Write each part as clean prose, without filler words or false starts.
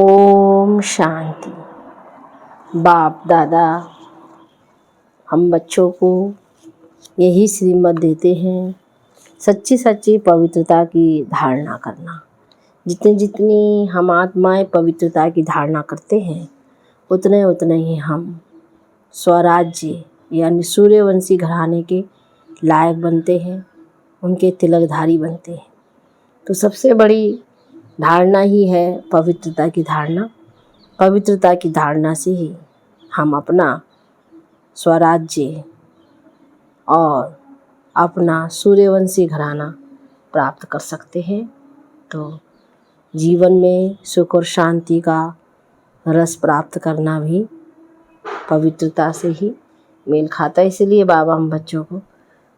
ओम शांति। बाप दादा हम बच्चों को यही श्रीमत देते हैं, सच्ची सच्ची पवित्रता की धारणा करना। जितनी जितनी हम आत्माएं पवित्रता की धारणा करते हैं, उतने उतने ही हम स्वराज्य यानी सूर्यवंशी घराने के लायक बनते हैं, उनके तिलकधारी बनते हैं। तो सबसे बड़ी धारणा ही है पवित्रता की धारणा। पवित्रता की धारणा से ही हम अपना स्वराज्य और अपना सूर्यवंशी घराना प्राप्त कर सकते हैं। तो जीवन में सुख और शांति का रस प्राप्त करना भी पवित्रता से ही मेल खाता है। इसलिए बाबा हम बच्चों को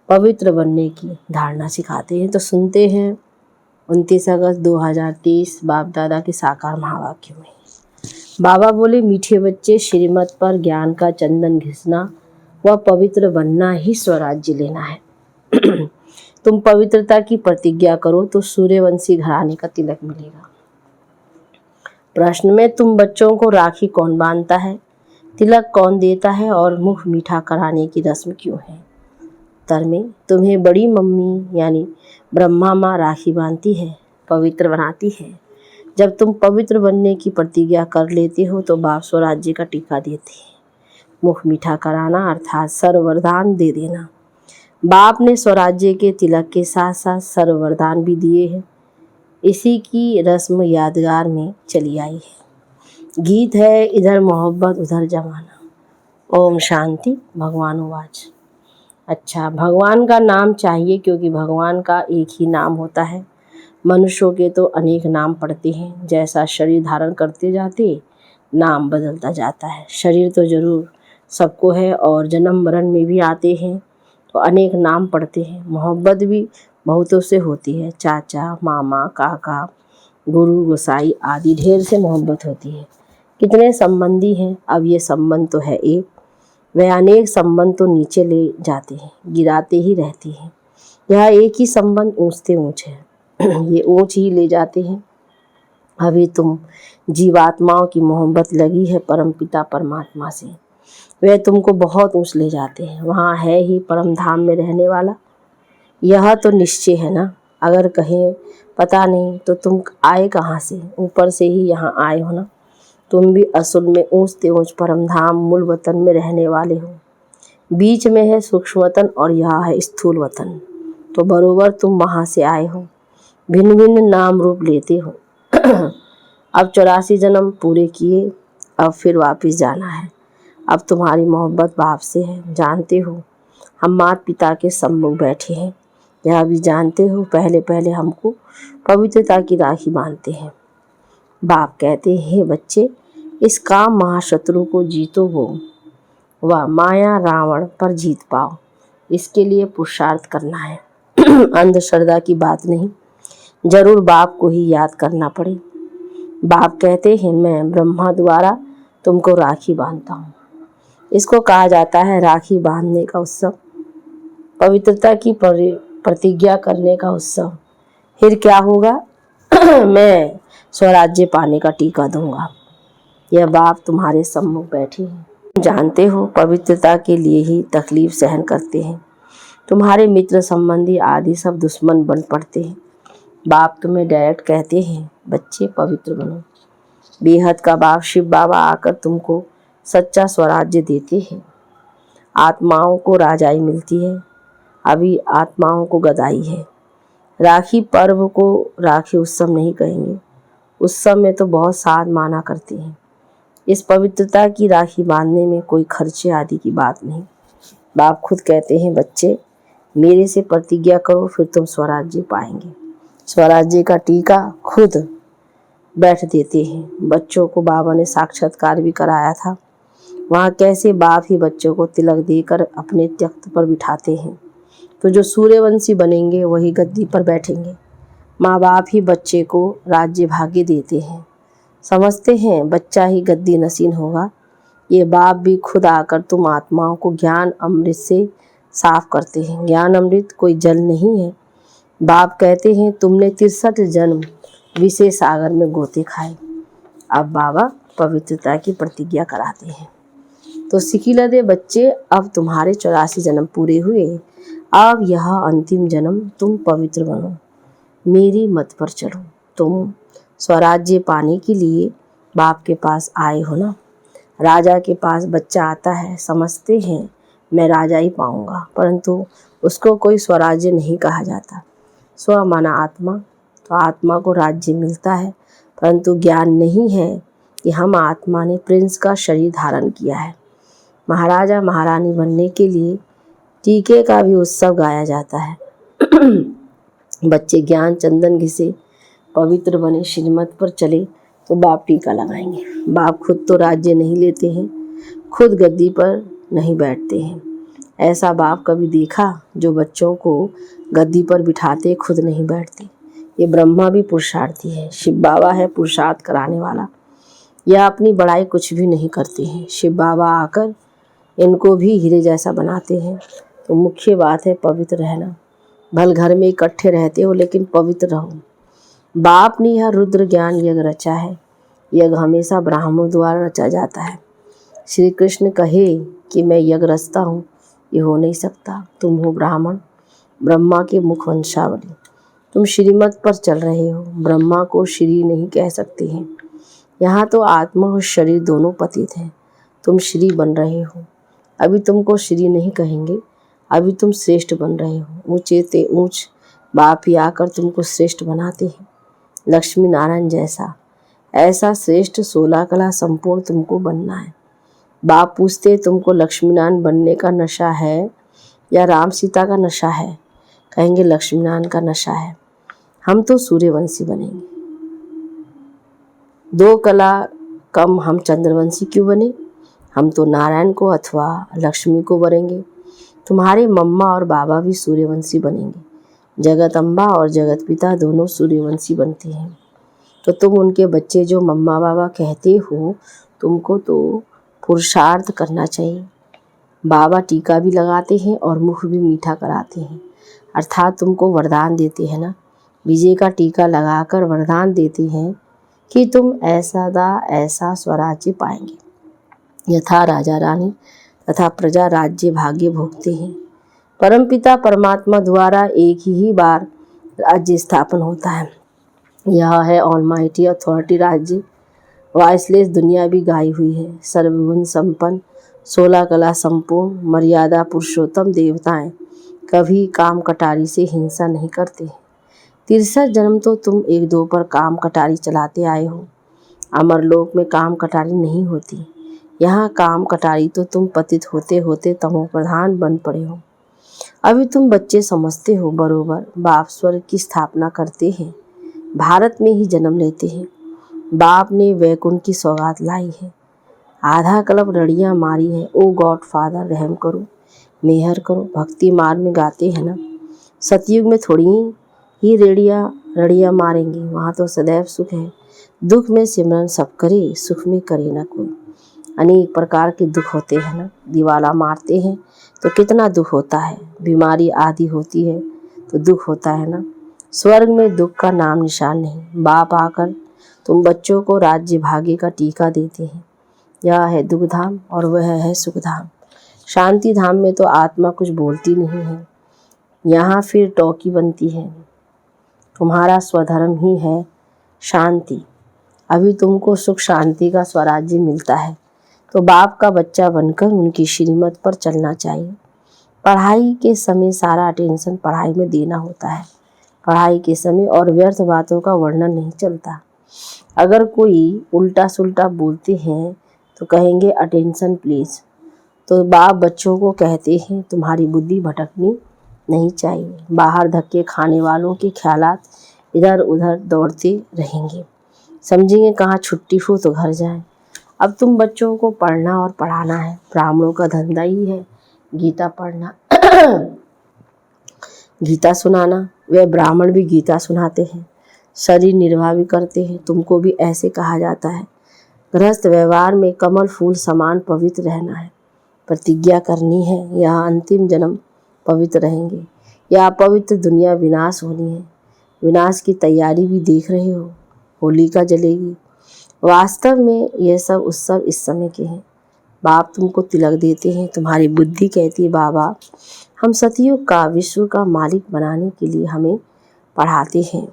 पवित्र बनने की धारणा सिखाते हैं। तो सुनते हैं 29 अगस्त 2023 बाप दादा के साकार महावाक्य में। बाबा बोले, मीठे बच्चे, श्रीमत पर ज्ञान का चंदन घिसना व पवित्र बनना ही स्वराज्य लेना है। तुम पवित्रता की प्रतिज्ञा करो तो सूर्यवंशी घराने का तिलक मिलेगा। प्रश्न में तुम बच्चों को राखी कौन बांधता है, तिलक कौन देता है और मुख मीठा कराने की रस्म क्यों है? उत्तर में तुम्हें बड़ी मम्मी यानी ब्रह्मा माँ राखी बांधती है, पवित्र बनाती है। जब तुम पवित्र बनने की प्रतिज्ञा कर लेते हो तो बाप स्वराज्य का टीका देते हैं। मुख मीठा कराना अर्थात सर्व वरदान दे देना। बाप ने स्वराज्य के तिलक के साथ साथ सर्व वरदान भी दिए हैं। इसी की रस्म यादगार में चली आई है। गीत है, इधर मोहब्बत उधर जमाना। ओम शांति। भगवान उवाच। अच्छा, भगवान का नाम चाहिए क्योंकि भगवान का एक ही नाम होता है। मनुष्यों के तो अनेक नाम पड़ते हैं। जैसा शरीर धारण करते जाते नाम बदलता जाता है। शरीर तो जरूर सबको है और जन्म मरण में भी आते हैं तो अनेक नाम पड़ते हैं। मोहब्बत भी बहुतों से होती है। चाचा, मामा, काका, गुरु, गोसाई आदि ढेर से मोहब्बत होती है। कितने संबंधी हैं? अब ये संबंध तो है एक, वह अनेक संबंध तो नीचे ले जाते हैं, गिराते ही रहते हैं। यह एक ही संबंध ऊंचते ऊंच है, ये ऊंच ही ले जाते हैं। अभी तुम जीवात्माओं की मोहब्बत लगी है परमपिता परमात्मा से, वह तुमको बहुत ऊंच ले जाते हैं। वहाँ है ही परम धाम में रहने वाला, यह तो निश्चय है ना। अगर कहें पता नहीं तो तुम आए कहाँ से? ऊपर से ही यहाँ आए हो ना। तुम भी असल में ऊंचते ऊंच परम धाम मूल वतन में रहने वाले हो। बीच में है सूक्ष्म वतन और यह है स्थूल वतन। तो बरोबर तुम वहाँ से आए हो, भिन्न भिन्न नाम रूप लेते हो। अब 84 जन्म पूरे किए, अब फिर वापस जाना है। अब तुम्हारी मोहब्बत बाप से है, जानते हो। हम माता पिता के सम्मुख बैठे हैं, यह भी जानते हो। पहले पहले हमको पवित्रता की राखी बांधते हैं। बाप कहते हैं, बच्चे, इस काम महाशत्रु को जीतो हो व माया रावण पर जीत पाओ, इसके लिए पुरुषार्थ करना है। अंधश्रद्धा की बात नहीं, जरूर बाप को ही याद करना पड़े। बाप कहते हैं, मैं ब्रह्मा द्वारा तुमको राखी बांधता हूँ। इसको कहा जाता है राखी बांधने का उत्सव, पवित्रता की प्रतिज्ञा करने का उत्सव। फिर क्या होगा? मैं स्वराज्य पाने का टीका दूंगा। यह बाप तुम्हारे सम्मुख बैठे हैं, जानते हो पवित्रता के लिए ही तकलीफ सहन करते हैं। तुम्हारे मित्र संबंधी आदि सब दुश्मन बन पड़ते हैं। बाप तुम्हें डायरेक्ट कहते हैं, बच्चे पवित्र बनो। बेहद का बाप शिव बाबा आकर तुमको सच्चा स्वराज्य देते हैं। आत्माओं को राजाई मिलती है, अभी आत्माओं को गदाई है। राखी पर्व को राखी उत्सव नहीं कहेंगे, उत्सव में तो बहुत साथ माना करते हैं। इस पवित्रता की राखी बांधने में कोई खर्चे आदि की बात नहीं। बाप खुद कहते हैं, बच्चे मेरे से प्रतिज्ञा करो, फिर तुम स्वराज्य पाएंगे। स्वराज्य का टीका खुद बैठ देते हैं। बच्चों को बाबा ने साक्षात्कार भी कराया था। वहाँ कैसे बाप ही बच्चों को तिलक देकर अपने तख्त पर बिठाते हैं। तो जो सूर्यवंशी बनेंगे वही गद्दी पर बैठेंगे। माँ बाप ही बच्चे को राज्य भाग्य देते हैं। समझते हैं बच्चा ही गद्दी नसीन होगा। ये बाप भी खुद आकर तुम आत्माओं को ज्ञान अमृत से साफ करते हैं। ज्ञान अमृत कोई जल नहीं है। बाप कहते हैं, तुमने 63 जन्म विषय सागर में गोते खाए, अब बाबा पवित्रता की प्रतिज्ञा कराते हैं। तो सिकिला दे बच्चे, अब तुम्हारे 84 जन्म पूरे हुए। अब यह अंतिम जन्म तुम पवित्र बनो, मेरी मत पर चलो। तुम स्वराज्य पाने के लिए बाप के पास आए हो ना। राजा के पास बच्चा आता है, समझते हैं मैं राजा ही पाऊंगा, परंतु उसको कोई स्वराज्य नहीं कहा जाता। स्व माना आत्मा, तो आत्मा को राज्य मिलता है, परंतु ज्ञान नहीं है कि हम आत्मा ने प्रिंस का शरीर धारण किया है। महाराजा महारानी बनने के लिए टीके का भी उत्सव गाया जाता है। बच्चे ज्ञान चंदन घिसे पवित्र बने, श्रीमत पर चले तो बाप टीका लगाएंगे। बाप खुद तो राज्य नहीं लेते हैं, खुद गद्दी पर नहीं बैठते हैं। ऐसा बाप कभी देखा जो बच्चों को गद्दी पर बिठाते खुद नहीं बैठते। ये ब्रह्मा भी पुरुषार्थी है, शिव बाबा है पुरुषार्थ कराने वाला। यह अपनी बड़ाई कुछ भी नहीं करते हैं। शिव बाबा आकर इनको भी हीरे जैसा बनाते हैं। तो मुख्य बात है पवित्र रहना। भल घर में इकट्ठे रहते हो लेकिन पवित्र रहो। बाप ने यह रुद्र ज्ञान यज्ञ रचा है। यज्ञ हमेशा ब्राह्मणों द्वारा रचा जाता है। श्री कृष्ण कहे कि मैं यज्ञ रचता हूँ, ये हो नहीं सकता। तुम हो ब्राह्मण, ब्रह्मा के मुख वंशावली। तुम श्रीमत पर चल रहे हो, ब्रह्मा को श्री नहीं कह सकते हैं। यहाँ तो आत्मा और शरीर दोनों पतित हैं। तुम श्री बन रहे हो। अभी तुमको श्री नहीं कहेंगे, अभी तुम श्रेष्ठ बन रहे हो। ऊंचे ते ऊंच बाप ही आकर तुमको श्रेष्ठ बनाते हैं, लक्ष्मी नारायण जैसा। ऐसा श्रेष्ठ 16 कला संपूर्ण तुमको बनना है। बाप पूछते तुमको लक्ष्मी नारायण बनने का नशा है या राम सीता का नशा है? कहेंगे लक्ष्मी नारायण का नशा है। हम तो सूर्यवंशी बनेंगे। 2 कला कम हम चंद्रवंशी क्यों बने? हम तो नारायण को अथवा लक्ष्मी को बनेंगे। तुम्हारे मम्मा और बाबा भी सूर्यवंशी बनेंगे। जगत अम्बा और जगत पिता दोनों सूर्यवंशी बनते हैं। तो तुम उनके बच्चे जो मम्मा बाबा कहते हो, तुमको तो पुरुषार्थ करना चाहिए। बाबा टीका भी लगाते हैं और मुख भी मीठा कराते हैं, अर्थात तुमको वरदान देते हैं ना। विजय का टीका लगाकर वरदान देते हैं कि तुम ऐसा स्वराज्य पाएंगे। यथा राजा रानी तथा प्रजा राज्य भाग्य भोगते हैं। परमपिता परमात्मा द्वारा एक ही बार राज्य स्थापन होता है। यह है ऑलमाइटी अथॉरिटी राज्य। वाइसलेस दुनिया भी गाई हुई है। सर्वगुण संपन्न 16 कला संपूर्ण मर्यादा पुरुषोत्तम देवताएं कभी काम कटारी से हिंसा नहीं करते। 63 जन्म तो तुम 1-2 पर काम कटारी चलाते आए हो। अमरलोक में काम कटारी नहीं होती। यहाँ काम कटारी तो तुम पतित होते होते तमो प्रधान बन पड़े हो। अभी तुम बच्चे समझते हो बरोबर बाप स्वर्ग की स्थापना करते हैं, भारत में ही जन्म लेते हैं। बाप ने वैकुंठ की सौगात लाई है। आधा कल्प रड़ियाँ मारी है। ओ गॉड फादर रहम करो, मेहर करो। भक्ति मार्ग में गाते हैं ना। सतयुग में थोड़ी ही रड़ियाँ मारेंगे, वहाँ तो सदैव सुख है। दुख में सिमरन सब करे, सुख में करे ना कोई। अनेक प्रकार के दुख होते हैं ना। दिवाला मारते हैं तो कितना दुख होता है। बीमारी आदि होती है तो दुख होता है ना। स्वर्ग में दुख का नाम निशान नहीं। बाप आकर तुम बच्चों को राज्य भाग्य का टीका देते हैं। यह है दुख धाम और वह है सुख धाम। शांति धाम में तो आत्मा कुछ बोलती नहीं है, यहाँ फिर टोकी बनती है। तुम्हारा स्वधर्म ही है शांति। अभी तुमको सुख शांति का स्वराज्य मिलता है, तो बाप का बच्चा बनकर उनकी श्रीमत पर चलना चाहिए। पढ़ाई के समय सारा अटेंशन पढ़ाई में देना होता है। पढ़ाई के समय और व्यर्थ बातों का वर्णन नहीं चलता। अगर कोई उल्टा सुल्टा बोलते हैं तो कहेंगे अटेंशन प्लीज़। तो बाप बच्चों को कहते हैं तुम्हारी बुद्धि भटकनी नहीं चाहिए। बाहर धक्के खाने वालों के ख्यालात इधर उधर दौड़ते रहेंगे, समझेंगे कहाँ छुट्टी हो तो घर जाएं। अब तुम बच्चों को पढ़ना और पढ़ाना है। ब्राह्मणों का धंधा ही है गीता पढ़ना गीता सुनाना। वे ब्राह्मण भी गीता सुनाते हैं, शरीर निर्वाह भी करते हैं। तुमको भी ऐसे कहा जाता है। गृहस्थ व्यवहार में कमल फूल समान पवित्र रहना है। प्रतिज्ञा करनी है, यह अंतिम जन्म पवित्र रहेंगे। यह अपवित्र दुनिया विनाश होनी है। विनाश की तैयारी भी देख रहे हो, होलिका जलेगी। वास्तव में यह सब उत्सव इस समय के हैं। बाप तुमको तिलक देते हैं, तुम्हारी बुद्धि कहती है बाबा हम सतयुग का विश्व का मालिक बनाने के लिए हमें पढ़ाते हैं,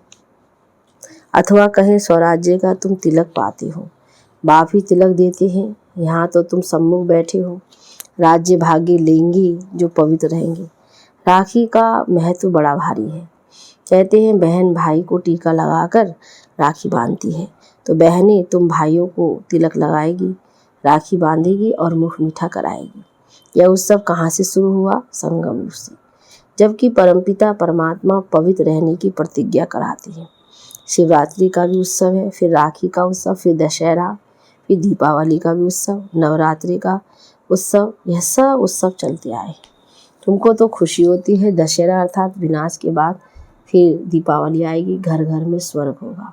अथवा कहें स्वराज्य का तुम तिलक पाते हो। बाप ही तिलक देते हैं। यहाँ तो तुम सम्मुख बैठे हो, राज्य भाग्य लेंगे जो पवित्र रहेंगे। राखी का महत्व बड़ा भारी है। कहते हैं बहन भाई को टीका लगाकर राखी बांधती है, तो बहनें तुम भाइयों को तिलक लगाएगी, राखी बांधेगी और मुख मीठा कराएगी। यह उत्सव कहाँ से शुरू हुआ? संगम युग से, जबकि परमपिता परमात्मा पवित्र रहने की प्रतिज्ञा कराते हैं। शिवरात्रि का भी उत्सव है, फिर राखी का उत्सव, फिर दशहरा, फिर दीपावली का भी उत्सव, नवरात्रि का उत्सव, यह सब उत्सव चलते आए। तुमको तो खुशी होती है दशहरा अर्थात विनाश के बाद फिर दीपावली आएगी, घर घर में स्वर्ग होगा।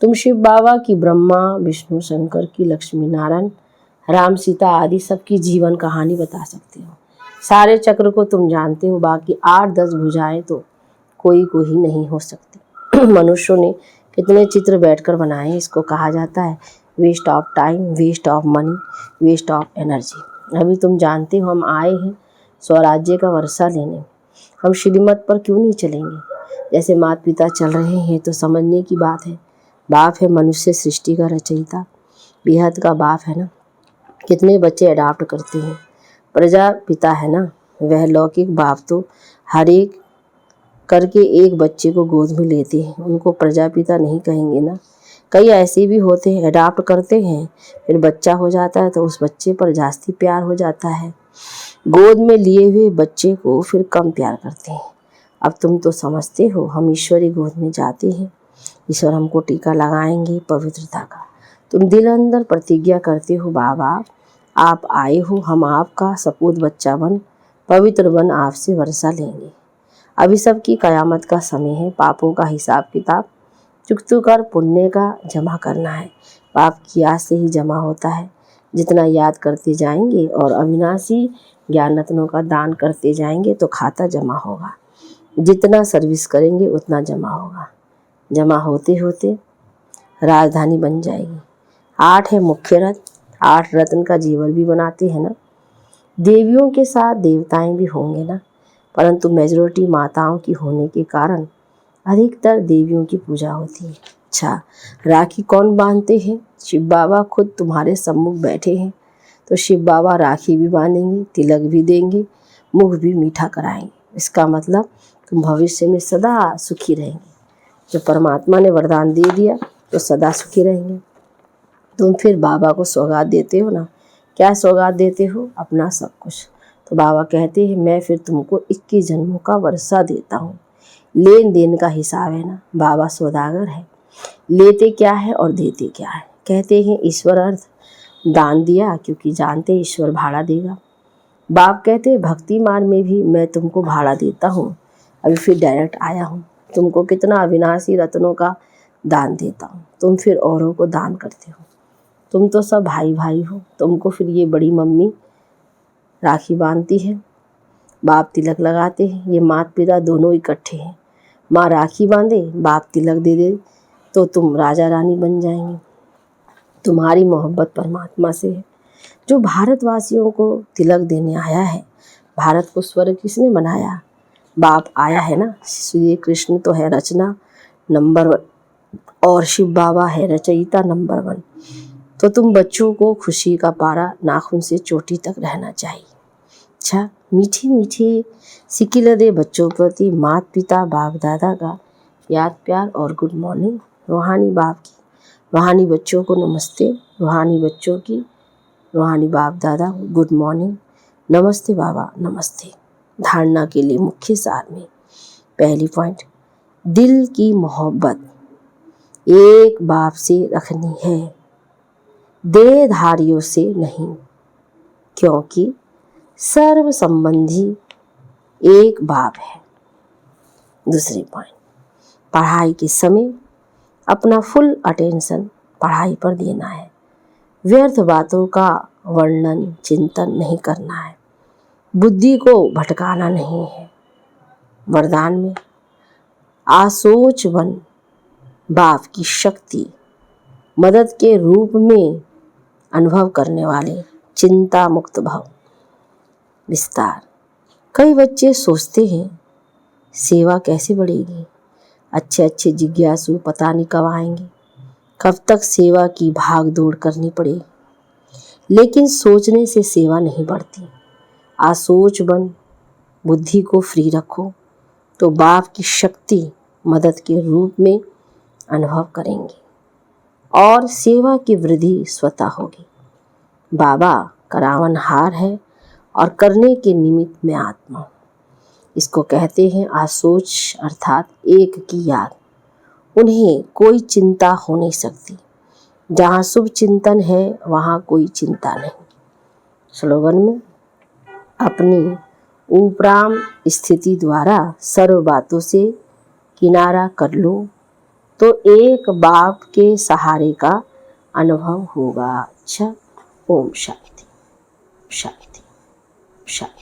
तुम शिव बाबा की, ब्रह्मा विष्णु शंकर की, लक्ष्मी नारायण राम सीता आदि सबकी जीवन कहानी बता सकते हो। सारे चक्र को तुम जानते हो, बाकी 8-10 भुजाएं तो कोई को ही नहीं हो सकती। मनुष्यों ने कितने चित्र बैठकर बनाए, इसको कहा जाता है waste of time, waste of money, waste of energy. अभी तुम जानते हो हम आए हैं स्वराज्य का वर्षा लेने, हम श्रीमत पर क्यों नहीं चलेंगे? जैसे माता पिता चल रहे हैं तो समझने की बात है। बाप है मनुष्य सृष्टि का रचयिता, बेहद का बाप है ना। कितने बच्चे अडॉप्ट करते हैं, प्रजापिता है ना, वह लौकिक बाप तो हर एक करके एक बच्चे को गोद में लेते हैं, उनको प्रजापिता नहीं कहेंगे ना। कई ऐसे भी होते हैं अडॉप्ट करते हैं, फिर बच्चा हो जाता है तो उस बच्चे पर जास्ती प्यार हो जाता है, गोद में लिए हुए बच्चे को फिर कम प्यार करते हैं। अब तुम तो समझते हो हम ईश्वरी गोद में जाते हैं, ईश्वर हमको टीका लगाएंगे पवित्रता का। तुम दिल अंदर प्रतिज्ञा करते हो बाबा आप आए हो, हम आपका सपूत बच्चा बन पवित्र बन आपसे वर्षा लेंगे। अभी सबकी कयामत का समय है, पापों का हिसाब किताब चुकतू कर पुण्य का जमा करना है। पाप की याद से ही जमा होता है, जितना याद करते जाएंगे और अविनाशी ज्ञान रत्नों का दान करते जाएंगे तो खाता जमा होगा। जितना सर्विस करेंगे उतना जमा होगा, जमा होते होते राजधानी बन जाएगी। 8 है मुख्य रत्न, 8 रत्न का जीवन भी बनाते हैं ना। देवियों के साथ देवताएं भी होंगे ना, परंतु मेजॉरिटी माताओं की होने के कारण अधिकतर देवियों की पूजा होती है। अच्छा, राखी कौन बांधते हैं? शिव बाबा खुद तुम्हारे सम्मुख बैठे हैं, तो शिव बाबा राखी भी बांधेंगे, तिलक भी देंगे, मुख भी मीठा कराएंगे। इसका मतलब तुम भविष्य में सदा सुखी रहेंगे। जो परमात्मा ने वरदान दे दिया तो सदा सुखी रहेंगे। तुम फिर बाबा को सौगात देते हो ना, क्या सौगात देते हो? अपना सब कुछ। तो बाबा कहते हैं मैं फिर तुमको 21 जन्मों का वर्षा देता हूँ। लेन देन का हिसाब है ना, बाबा सौदागर है, लेते क्या है और देते क्या है। कहते हैं ईश्वर अर्थ दान दिया क्योंकि जानते ईश्वर भाड़ा देगा। बाप कहते हैं भक्ति मार्ग में भी मैं तुमको भाड़ा देता हूँ, अभी फिर डायरेक्ट आया हूँ, तुमको कितना अविनाशी रत्नों का दान देता हूँ, तुम फिर औरों को दान करते हो। तुम तो सब भाई भाई हो, तुमको फिर ये बड़ी मम्मी राखी बांधती है, बाप तिलक लगाते हैं, ये माता पिता दोनों इकट्ठे हैं। माँ राखी बांधे, बाप तिलक दे दे तो तुम राजा रानी बन जाएंगे। तुम्हारी मोहब्बत परमात्मा से है, जो भारतवासियों को तिलक देने आया है। भारत को स्वर्ग किसने बनाया? बाप आया है ना। श्री कृष्ण तो है रचना नंबर 1 और शिव बाबा है रचयिता नंबर 1। तो तुम बच्चों को खुशी का पारा नाखून से चोटी तक रहना चाहिए। अच्छा, मीठी मीठी सिकिल दे बच्चों प्रति माता पिता बाप दादा का याद प्यार और गुड मॉर्निंग। रूहानी बाप की रूहानी बच्चों को नमस्ते, रूहानी बच्चों की रूहानी बाप दादा गुड मॉर्निंग, नमस्ते बाबा नमस्ते। धारणा के लिए मुख्य सार में पहली पॉइंट, दिल की मोहब्बत एक बाप से रखनी है, देहधारियों से नहीं, क्योंकि सर्व संबंधी एक बाप है। दूसरी पॉइंट, पढ़ाई के समय अपना फुल अटेंशन पढ़ाई पर देना है, व्यर्थ बातों का वर्णन चिंतन नहीं करना है, बुद्धि को भटकाना नहीं है। वरदान में आसोच वन बाप की शक्ति मदद के रूप में अनुभव करने वाले चिंता मुक्त भव। विस्तार। कई बच्चे सोचते हैं सेवा कैसे बढ़ेगी, अच्छे अच्छे जिज्ञासु पता नहीं कब आएंगे, कब तक सेवा की भाग दौड़ करनी पड़ेगी। लेकिन सोचने से सेवा नहीं बढ़ती। आसोच बन बुद्धि को फ्री रखो तो बाप की शक्ति मदद के रूप में अनुभव करेंगे और सेवा की वृद्धि स्वतः होगी। बाबा करावनहार है और करने के निमित्त में आत्मा। इसको कहते हैं आसोच अर्थात एक की याद। उन्हें कोई चिंता हो नहीं सकती। जहाँ शुभ चिंतन है वहाँ कोई चिंता नहीं। स्लोगन में अपनी उपराम स्थिति द्वारा सर्व बातों से किनारा कर लो तो एक बाप के सहारे का अनुभव होगा। अच्छा, ओम शांति शांति शांति।